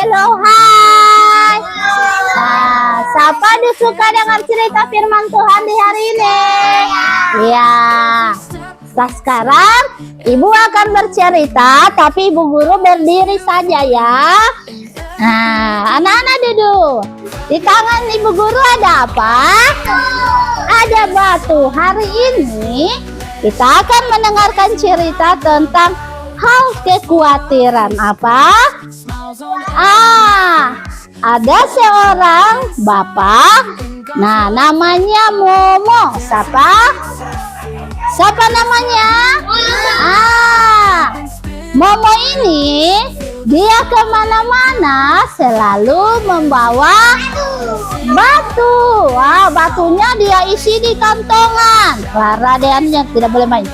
Halo, hai. Nah, siapa suka dengan cerita firman Tuhan di hari ini? Ya. Nah, sekarang ibu akan bercerita, tapi ibu guru berdiri saja ya. Nah, anak-anak duduk. Di tangan ibu guru ada apa? Ada batu. Hari ini kita akan mendengarkan cerita tentang hal kekhawatiran. Apa? Ada seorang bapak. Nah, namanya Momo. Siapa namanya? Momo ini dia kemana-mana selalu membawa batu. Batunya dia isi di kantongan. Clara dia tidak boleh main.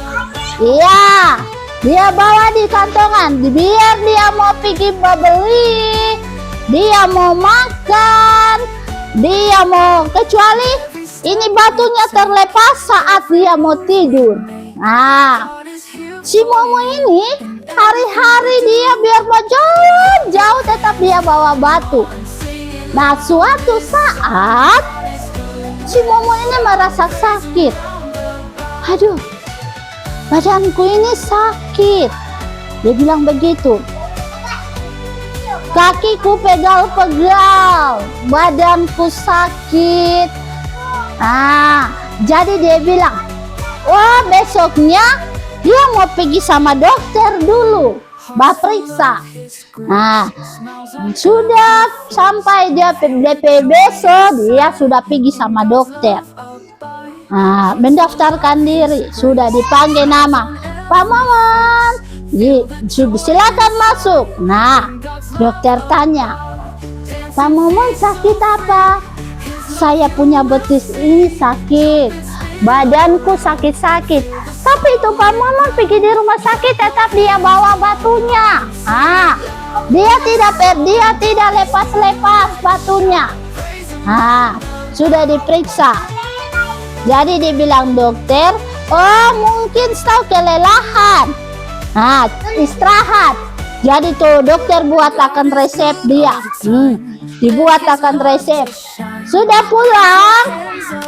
Iya, dia bawa di kantongan. Biar dia mau pergi beli, dia mau makan, dia mau, kecuali ini batunya terlepas saat dia mau tidur. Nah, si Momo ini hari-hari dia biar mau jauh tetap dia bawa batu. Nah, suatu saat si Momo ini merasa sakit. Aduh, badanku ini sakit. Dia bilang begitu. Kakiku pegal-pegal, badanku sakit. Nah, jadi dia bilang, wah, besoknya dia mau pergi sama dokter dulu, periksa. Nah, sudah sampai dia DP besok, dia sudah pergi sama dokter. Nah, mendaftarkan diri, sudah dipanggil nama, Pak Momon, silakan masuk. Nah, dokter tanya, Pak Momon sakit apa? Saya punya betis ini sakit, badanku sakit-sakit. Tapi itu Pak Momon pergi di rumah sakit tetap dia bawa batunya. Dia tidak lepas-lepas batunya. Sudah diperiksa. Jadi dibilang dokter, oh mungkin tahu kelelahan. Istirahat. Jadi tuh dokter buatakan resep dia. Dibuatakan resep. Sudah pulang,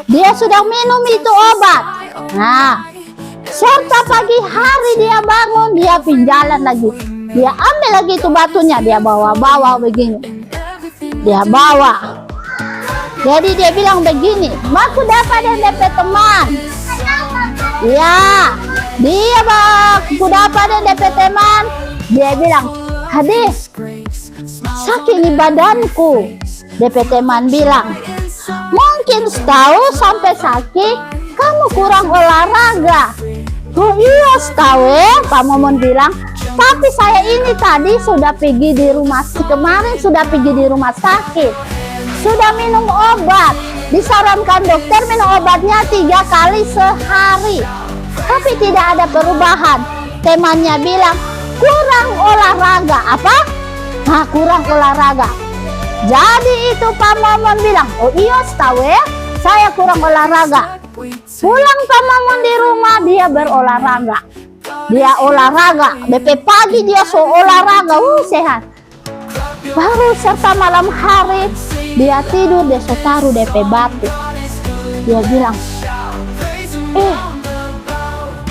dia sudah minum itu obat. Nah, serta pagi hari dia bangun, dia pinjalan lagi. Dia ambil lagi itu batunya, dia bawa begini. Dia bawa. Jadi dia bilang begini, aku dapat yang DP teman. Ya, dia aku dapat yang DP teman. Dia bilang, hadis, sakit di badanku. DP teman bilang, mungkin tahu sampai sakit kamu kurang olahraga. Oh iya tahu Pak Momon bilang, tapi saya ini tadi sudah pergi di rumah, kemarin sudah pergi di rumah sakit, sudah minum obat, disarankan dokter minum obatnya 3 kali sehari, tapi tidak ada perubahan. Temannya bilang kurang olahraga. Apa? Kurang olahraga. Jadi itu Pak Momon bilang, oh iya tahu saya kurang olahraga. Pulang Pak Momon di rumah dia berolahraga. Dia olahraga. DP pagi dia olahraga, sehat. Baru serta malam hari dia tidur, dia taruh DP batu. Dia bilang,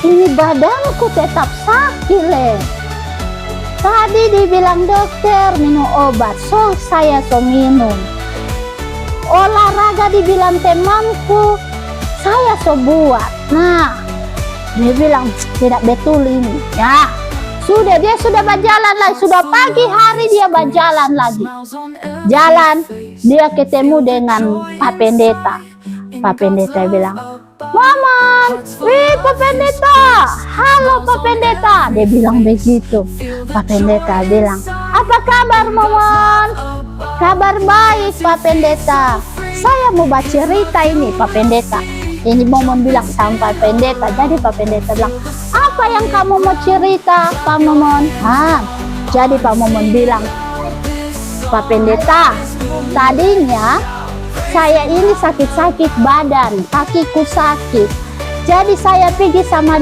ini badanku tetap sakit Tadi dibilang dokter minum obat, saya minum. Olahraga dibilang temanku, saya buat. Nah, dia bilang tidak betul ini. Ya, dia sudah berjalan lagi, sudah pagi hari dia berjalan lagi. Jalan, dia ketemu dengan Pak Pendeta. Pak Pendeta bilang, Momon, Pak Pendeta, halo Pak Pendeta. Dia bilang begitu. Pak Pendeta bilang, apa kabar Momon? Kabar baik Pak Pendeta. Saya mau baca cerita ini Pak Pendeta. Ini Momon bilang sama Pak Pendeta. Jadi Pak Pendeta bilang, apa yang kamu mau cerita Pak Momon? Jadi Pak Momon bilang, Pak Pendeta, tadinya saya ini sakit-sakit badan, kakiku sakit. Jadi saya pergi sama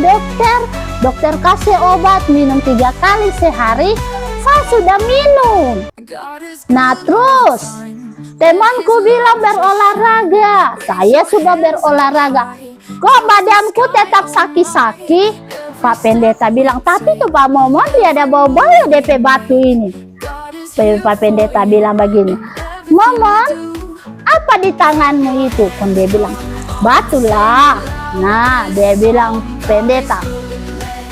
dokter kasih obat minum 3 kali sehari. Saya sudah minum. Nah terus temanku bilang berolahraga, saya sudah berolahraga, kok badanku tetap sakit-sakit. Pak Pendeta bilang, tapi tuh Pak Momon dia ada bawa-bawa DP batu ini. Pak Pendeta bilang begini, Momon, apa di tanganmu itu? Kan dia bilang, batu lah. Nah dia bilang, Pendeta,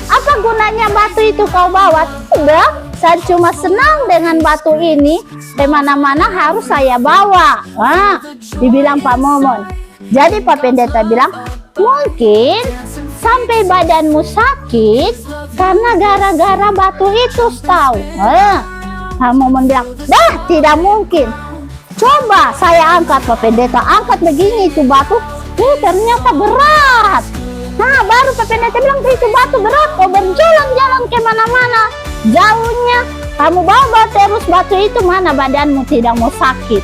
apa gunanya batu itu kau bawa? Tidak, saya cuma senang dengan batu ini, kemana-mana harus saya bawa. Nah, dibilang Pak Momon. Jadi Pak Pendeta bilang, mungkin sampai badanmu sakit karena gara-gara batu itu, tahu? Pak Momon bilang, dah tidak mungkin. Coba saya angkat, Pak Pendeta angkat begini itu batu, ternyata berat. Nah baru Pak Pendeta bilang, itu batu berat, kau berjalan-jalan kemana-mana jauhnya, kamu bawa terus batu itu, mana badanmu tidak mau sakit.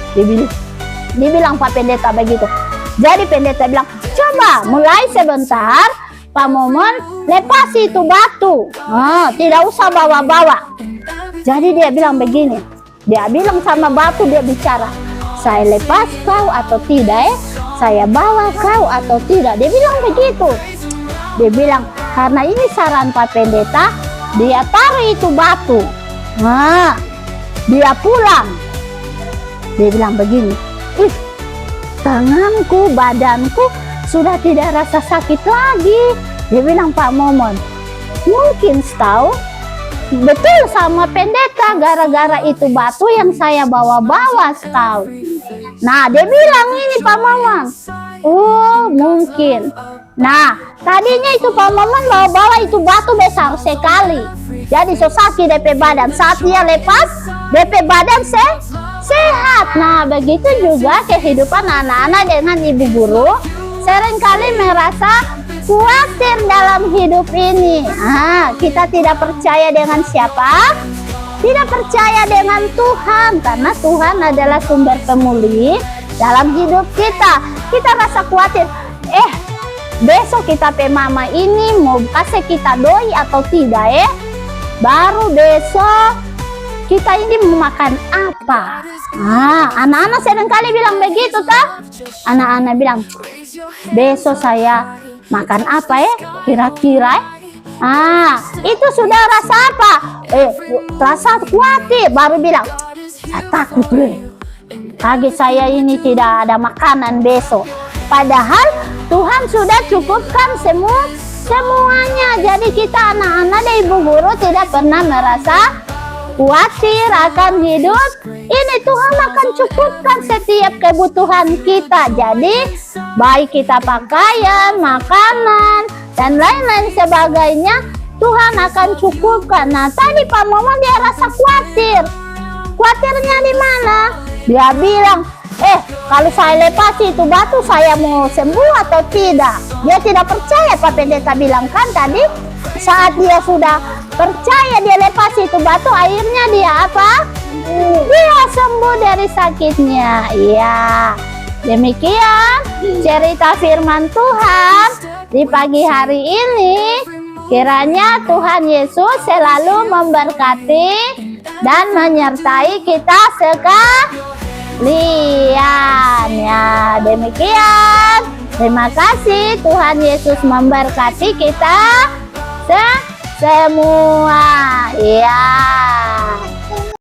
Dibilang Pak Pendeta begitu. Jadi Pendeta bilang, coba mulai sebentar Pak Momon lepas itu batu, tidak usah bawa-bawa. Jadi dia bilang begini, dia bilang sama batu, dia bicara, saya lepas kau atau tidak, saya bawa kau atau tidak. Dia bilang begitu. Dia bilang, karena ini saran Pak Pendeta, dia taruh itu batu. Nah, dia pulang. Dia bilang begini, tanganku, badanku sudah tidak rasa sakit lagi. Dia bilang, Pak Momon, mungkin tahu betul sama Pendeta, gara-gara itu batu yang saya bawa-bawa tahu. Nah dia bilang ini Pak Momon, oh mungkin. Nah tadinya itu Pak Momon bawa-bawa itu batu besar sekali, jadi so sakit DP badan. Saat dia lepas DP badan sehat. Nah begitu juga kehidupan anak-anak dengan ibu guru, seringkali merasa khawatir dalam hidup ini. Kita tidak percaya dengan siapa? Tidak percaya dengan Tuhan, karena Tuhan adalah sumber pemulih dalam hidup kita. Kita rasa khawatir, besok kita mama ini mau kasih kita doi atau tidak, baru besok kita ini mau makan apa. Anak-anak seringkali bilang begitu, tak? Anak-anak bilang, besok saya makan apa kira-kira? Itu sudah rasa apa? Rasa khawatir, baru bilang, saya takut kaget saya ini tidak ada makanan besok. Padahal Tuhan sudah cukupkan semuanya. Jadi kita anak-anak dan ibu guru tidak pernah merasa khawatir akan hidup ini. Tuhan akan cukupkan setiap kebutuhan kita. Jadi baik kita pakaian, makanan, dan lain-lain sebagainya, Tuhan akan cukupkan. Nah tadi Pak Momon dia rasa khawatir. Khawatirnya di mana? Dia bilang, kalau saya lepas itu batu, saya mau sembuh atau tidak? Dia tidak percaya. Pak Pendeta bilang kan tadi, saat dia sudah percaya dia lepas itu batu, akhirnya dia apa? Dia sembuh dari sakitnya. Iya, demikian cerita firman Tuhan di pagi hari ini. Kiranya Tuhan Yesus selalu memberkati dan menyertai kita sekalian. Ya, demikian. Terima kasih, Tuhan Yesus memberkati kita semua. Ya.